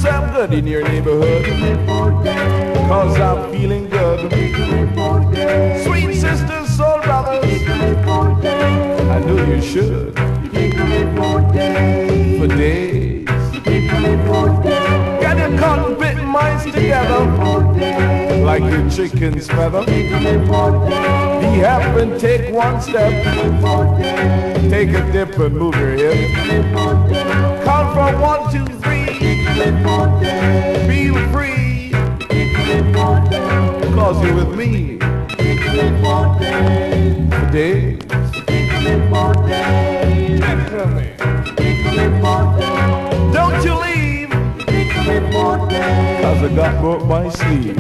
yourself good in your neighborhood, cause I'm feeling good. Sweet sisters, soul brothers, I knew you should. For days, get your cotton bit minds together, like your chicken's feather. Be happy and take one step, take a dip and move your hip. Count from 1, 2, 3, feel free, cause you're with me. For days, don't you leave, cause I got more up my sleeve.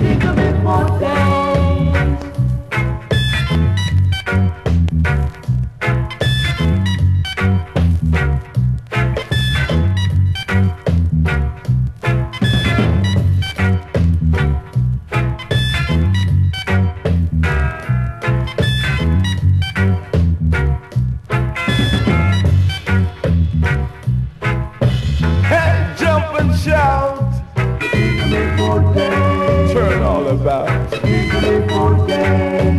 Turn all about,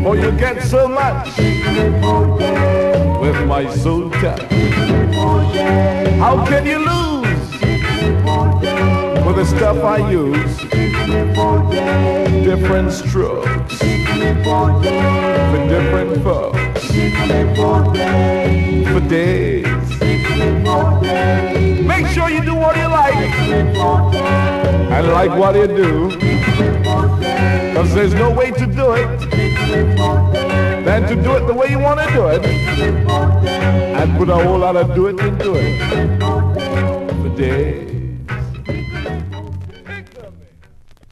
for you get so much with my soul touch. How can you lose with the stuff I use? Different strokes for different folks. For days, make sure you do what you like and like what you do, cause there's no way to do it than to do it the way you want to do it, and put a whole lot of do it into it.